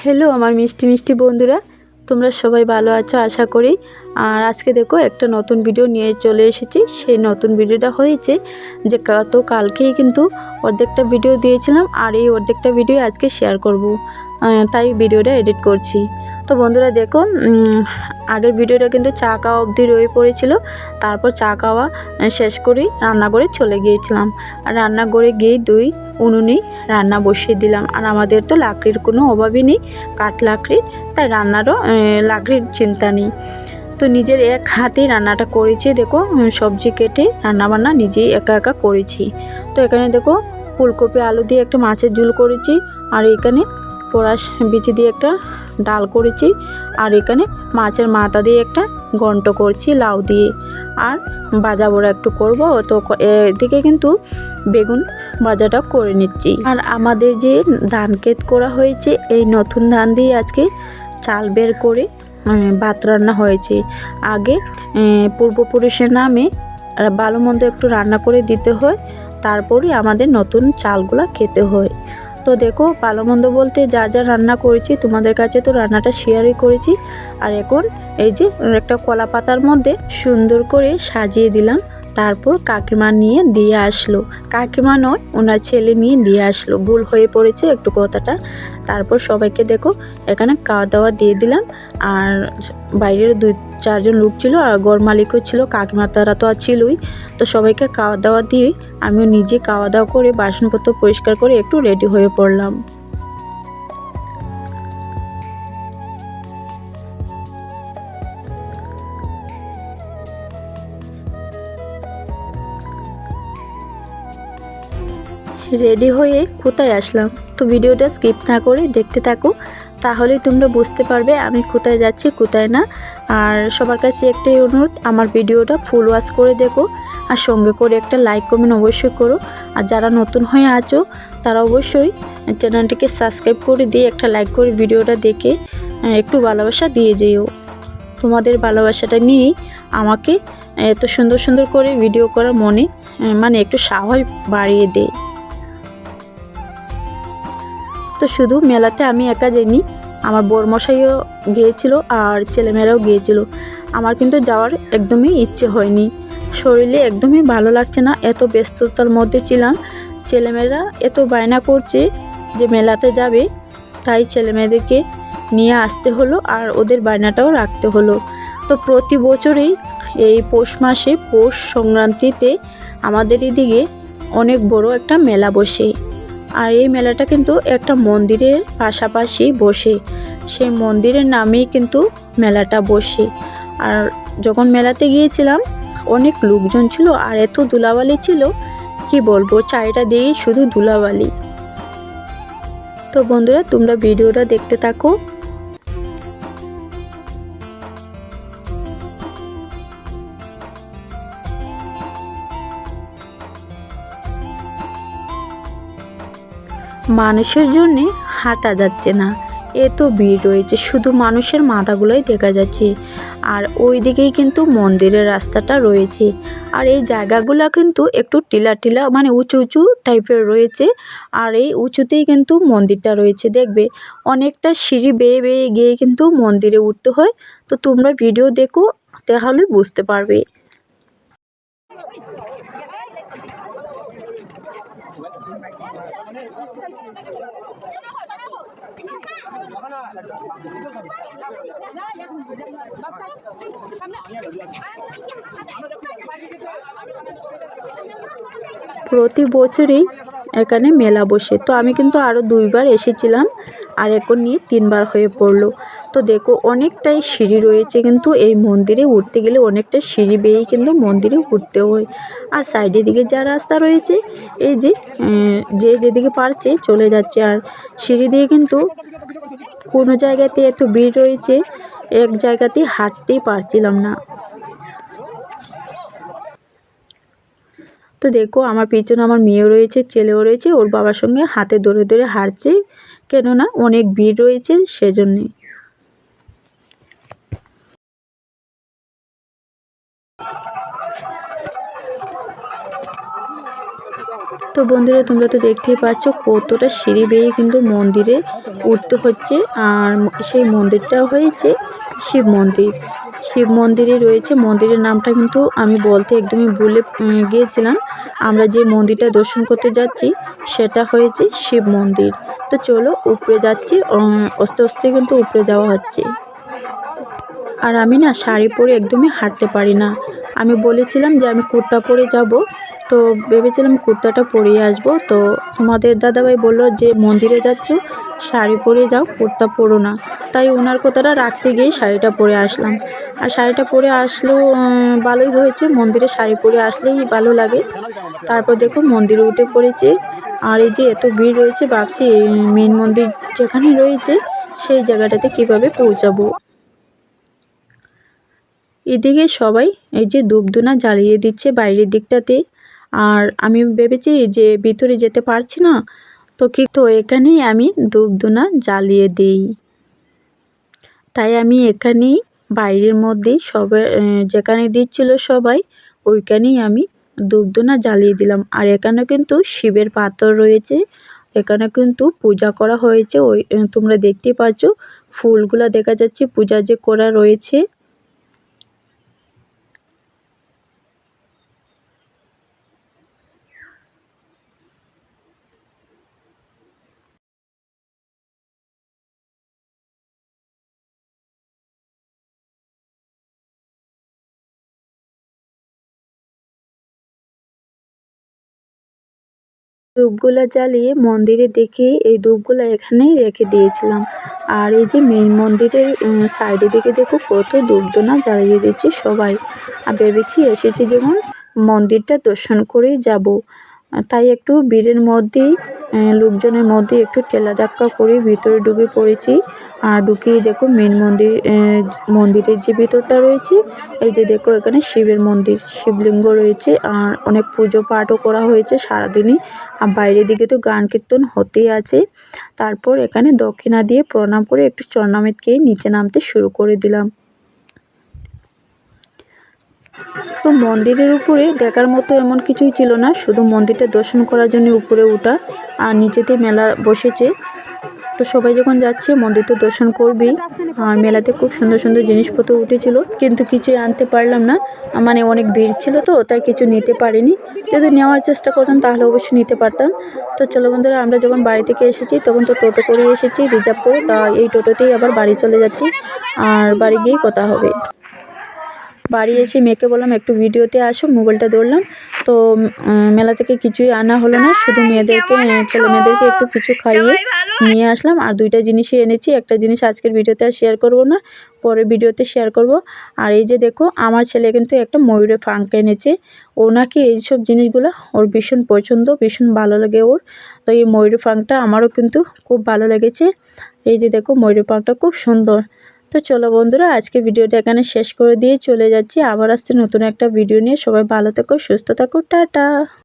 Hello আমার মিষ্টি মিষ্টি বন্ধুরা, তোমরা সবাই ভালো আছো আশা করি। আর আজকে দেখো একটা নতুন ভিডিও নিয়ে চলে এসেছি। সেই নতুন ভিডিওটা হয়েছে যে কালকেই কিন্তু অর্ধেকটা ভিডিও দিয়েছিলাম, আর এই অর্ধেকটা ভিডিও আজকে শেয়ার করব, তাই ভিডিওটা এডিট করছি। তো বন্ধুরা দেখো, আগের ভিডিওটা কিন্তু চা খাওয়া অবধি রয়ে পড়েছিল। তারপর চা খাওয়া শেষ করেই রান্নাঘরে চলে গিয়েছিলাম। আর রান্নাঘরে গিয়ে উনুনেই রান্না বসিয়ে দিলাম। আর আমাদের তো লাকড়ির কোনো অভাবই নেই, কাঠ লাকড়ি, তাই রান্নারও লাকড়ির চিন্তা নেই। তো নিজের এক হাতেই রান্নাটা করেছি। দেখো সবজি কেটে রান্নাবান্না নিজেই একা একা করেছি। তো এখানে দেখো ফুলকপি আলু দিয়ে একটা মাছের ঝোল করেছি, আর এখানে পোড়াশ বিচি দিয়ে একটা ডাল করেছি, আর এখানে মাছের মাথা দিয়ে একটা ঘন্ট করছি লাউ দিয়ে, আর ভাজা বড়া একটু করব। তো এদিকে কিন্তু বেগুন ভাজাটা করে নিচ্ছি। আর আমাদের যে ধান ক্ষেত করা হয়েছে, এই নতুন ধান দিয়ে আজকে চাল বের করে ভাত রান্না হয়েছে। আগে পূর্বপুরুষের নামে ভালো মন্দ একটু রান্না করে দিতে হয়, তারপরে আমাদের নতুন চালগুলা খেতে হয়। তো দেখো ভালো মন্দ বলতে যা যা রান্না করেছি তোমাদের কাছে তো রান্নাটা শেয়ারই করেছি। আর এখন এই যে একটা কলা পাতার মধ্যে সুন্দর করে সাজিয়ে দিলাম। তারপর কাকিমা নিয়ে দিয়ে আসলো, কাকিমা নয় ওনার ছেলে নিয়ে দিয়ে আসলো, ভুল হয়ে পড়েছে একটু কথাটা। তারপর সবাইকে দেখো এখানে খাওয়া দাওয়া দিয়ে দিলাম। আর বাইরের 2-4 জন লোক ছিল, আর ঘর মালিকও ছিল, কাকিমা তারা তো আর ছিলই। তো সবাইকে খাওয়া দাওয়া দিয়ে আমিও নিজে খাওয়া দাওয়া করে বাসনপত্র পরিষ্কার করে একটু রেডি হয়ে পড়লাম। রেডি হয়ে কোথায় আসলাম, তো ভিডিওটা স্কিপ না করে দেখতে থাকো, তাহলেই তোমরা বুঝতে পারবে আমি কোথায় যাচ্ছি কোথায় না। আর সবার কাছে একটাই অনুরোধ, আমার ভিডিওটা ফুল ওয়াচ করে দেখো, আর সঙ্গে করে একটা লাইক কমেন্ট অবশ্যই করো। আর যারা নতুন হয়ে আছো তারা অবশ্যই চ্যানেলটিকে সাবস্ক্রাইব করে দিয়ে একটা লাইক করে ভিডিওটা দেখে একটু ভালোবাসা দিয়ে যেও। তোমাদের ভালোবাসাটা নিয়েই আমাকে এত সুন্দর সুন্দর করে ভিডিও করার মনে মানে একটু সাহস বাড়িয়ে দেয়। তো শুধু মেলাতে আমি একা যাইনি, আমার বরমশাইও গিয়েছিল আর ছেলেমেয়েরাও গিয়েছিল। আমার কিন্তু যাওয়ার একদমই ইচ্ছে হয়নি, শরীরে একদমই ভালো লাগছে না, এত ব্যস্ততার মধ্যে ছিলাম। ছেলেমেয়েরা এত বায়না করছে যে মেলাতে যাবে, তাই ছেলেমেয়েদেরকে নিয়ে আসতে হলো, আর ওদের বায়নাটাও রাখতে হলো। তো প্রতি বছরই এই পৌষ মাসে পৌষ সংক্রান্তিতে আমাদের এদিকে অনেক বড় একটা মেলা বসে। আর এই মেলাটা কিন্তু একটা মন্দিরের পাশাপাশি বসে, সেই মন্দিরের নামেই কিন্তু মেলাটা বসে। আর যখন মেলাতে গিয়েছিলাম অনেক লোকজন ছিল, আর এত ধুলাবালি ছিল কি বলবো, চারিটা দিয়েই শুধু ধুলাবালি। তো বন্ধুরা তোমরা ভিডিওটা দেখতে থাকো। মানুষের জন্যে হাঁটা যাচ্ছে না, এত ভিড় রয়েছে, শুধু মানুষের মাথাগুলোই দেখা যাচ্ছে। আর ওই দিকেই কিন্তু মন্দিরের রাস্তাটা রয়েছে। আর এই জায়গাগুলো কিন্তু একটু টিলা টিলা মানে উঁচু উঁচু টাইপের রয়েছে। আর এই উঁচুতেই কিন্তু মন্দিরটা রয়েছে, দেখবে অনেকটা সিঁড়ি বেয়ে বেয়ে গিয়ে কিন্তু মন্দিরে উঠতে হয়। তো তোমরা ভিডিও দেখো, তাহলে বুঝতে পারবে। প্রতি বছরই এখানে মেলা বসে, তো আমি কিন্তু আরও 2বার এসেছিলাম, আর এখন নিয়ে 3বার হয়ে পড়লো। তো দেখো অনেকটাই সিঁড়ি রয়েছে, কিন্তু এই মন্দিরে উঠতে গেলে অনেকটা সিঁড়ি বেয়েই কিন্তু মন্দিরে উঠতে হয়। আর সাইডের দিকে যা রাস্তা রয়েছে, এই যে যেদিকে পারছে চলে যাচ্ছে। আর সিঁড়ি দিয়ে কিন্তু কোনো জায়গাতে এত ভিড় রয়েছে, এক জায়গাতে হাঁটতেই পারছিলাম না। তো দেখো আমার পিছনে আমার মেয়েও রয়েছে, ছেলেও রয়েছে, ওর বাবার সঙ্গে হাতে ধরে ধরে হাঁটছে, কেননা অনেক ভিড় রয়েছে সেজন্যে। তো বন্ধুরা তোমরা তো দেখতেই পাচ্ছ কতটা সিঁড়ি বেয়ে কিন্তু মন্দিরে উঠতে হচ্ছে। আর সেই মন্দিরটা হয়েছে শিব মন্দির। শিব মন্দিরে রয়েছে, মন্দিরের নামটা কিন্তু আমি বলতে একদমই ভুলে গিয়েছিলাম। আমরা যে মন্দিরটা দর্শন করতে যাচ্ছি সেটা হয়েছে শিব মন্দির। তো চলো উপরে যাচ্ছি, আস্তে আস্তে কিন্তু উপরে যাওয়া হচ্ছে। আর আমি না শাড়ি পরে একদমই হাঁটতে পারি না। আমি বলেছিলাম যে আমি কুর্তা পরে যাব, তো ভেবেছিলাম কুর্তাটা পরেই আসবো। তো তোমাদের দাদাভাই বললো যে মন্দিরে যাচ্ছ শাড়ি পরে যাও, কুর্তা পরো না। তাই ওনার কথাটা রাখতে গিয়ে শাড়িটা পরে আসলাম। আর শাড়িটা পরে আসলেও ভালোই হয়েছে, মন্দিরে শাড়ি পরে আসলেই ভালো লাগে। তারপর দেখো মন্দিরে উঠে পড়েছি। আর এই যে এত ভিড় রয়েছে, ভাবছি মেন মন্দির যেখানে রয়েছে সেই জায়গাটাতে কিভাবে পৌঁছাবো। এদিকে সবাই এই যে ধূপধুনা জ্বালিয়ে দিচ্ছে বাইরের দিকটাতে। আর আমি ভেবেছি যে ভিতরে যেতে পারছি না, তো এখানেই আমি ধূপধুনা জ্বালিয়ে দিই। তাই আমি এখানেই বাইরের মধ্যেই সবাই যেখানে দিচ্ছিল সবাই ওইখানেই আমি ধূপধুনা জ্বালিয়ে দিলাম। আর এখানে কিন্তু শিবের পাথর রয়েছে, এখানে কিন্তু পূজা করা হয়েছে। ওই তোমরা দেখতে পাচ্ছ ফুলগুলা দেখা যাচ্ছে পূজা যে করা রয়েছে। ধূপগুলা জ্বালিয়ে মন্দিরে দেখে এই ধূপগুলা এখানেই রেখে দিয়েছিলাম। আর এই যে মেন মন্দিরের সাইডে দিকে দেখো কত ধূপধুনা জ্বালিয়ে দিচ্ছে সবাই। আর ভেবেছি এসেছি যেমন মন্দিরটা দর্শন করেই যাব। তাই একটু ভিড়ের মধ্যেই লোকজনের মধ্যে একটু ঠেলা ধাক্কা করে ভিতরে ঢুকে পড়েছি। আর ঢুকিয়ে দেখো মেন মন্দিরের যে ভিতরটা রয়েছে, এই যে দেখো এখানে শিবের মন্দির, শিবলিঙ্গ রয়েছে। আর অনেক পুজো পাঠও করা হয়েছে সারাদিনই। আর বাইরের দিকে তো গান কীর্তন হতেই আছে। তারপর এখানে দক্ষিণা দিয়ে প্রণাম করে একটু চরণামৃত খেয়ে নিচে নামতে শুরু করে দিলাম। তো মন্দিরের উপরে দেখার মতো এমন কিছুই ছিল না, শুধু মন্দিরটা দর্শন করার জন্য উপরে ওঠা। আর নিচেতে মেলা বসেছে, তো সবাই যখন যাচ্ছে মন্দির তো দর্শন করবেই। আর মেলাতে খুব সুন্দর সুন্দর জিনিসপত্র উঠেছিল, কিন্তু কিছুই আনতে পারলাম না, মানে অনেক ভিড় ছিল তো তাই কিছু নিতে পারিনি। যদি নেওয়ার চেষ্টা করতাম তাহলে অবশ্যই নিতে পারতাম। তো চলো বন্ধুরা, আমরা যখন বাড়ি থেকে এসেছি তখন তো টোটো করে এসেছি রিজার্ভ করে, তা এই টোটোতেই আবার বাড়ি চলে যাচ্ছি। আর বাড়ি গিয়েই কথা হবে। বাড়ি এসে মেয়েকে বললাম একটু ভিডিওতে আসো, মোবাইলটা ধরলাম। তো মেলা থেকে কিছুই আনা হলো না, শুধু ছেলে মেয়েদেরকে একটু কিছু খাইয়ে নিয়ে আসলাম। আর দুইটা জিনিসই এনেছি, একটা জিনিস আজকের ভিডিওতে আর শেয়ার করব না, পরের ভিডিওতে শেয়ার করব। আর এই যে দেখো আমার ছেলে কিন্তু একটা ময়ূরের পাখা এনেছে। ও নাকি এইসব জিনিসগুলো ওর ভীষণ পছন্দ, ভীষণ ভালো লাগে ওর। তো এই ময়ূরের পাখাটা আমারও কিন্তু খুব ভালো লেগেছে। এই যে দেখো ময়ূরের পাখাটা খুব সুন্দর। তো চলো বন্ধুরা, আজকে ভিডিওটা এখানে শেষ করে দিয়ে চলে যাচ্ছি। আবার আসছে নতুন একটা ভিডিও নিয়ে। সবাই ভালো থেকো, সুস্থ থাকো, টাটা।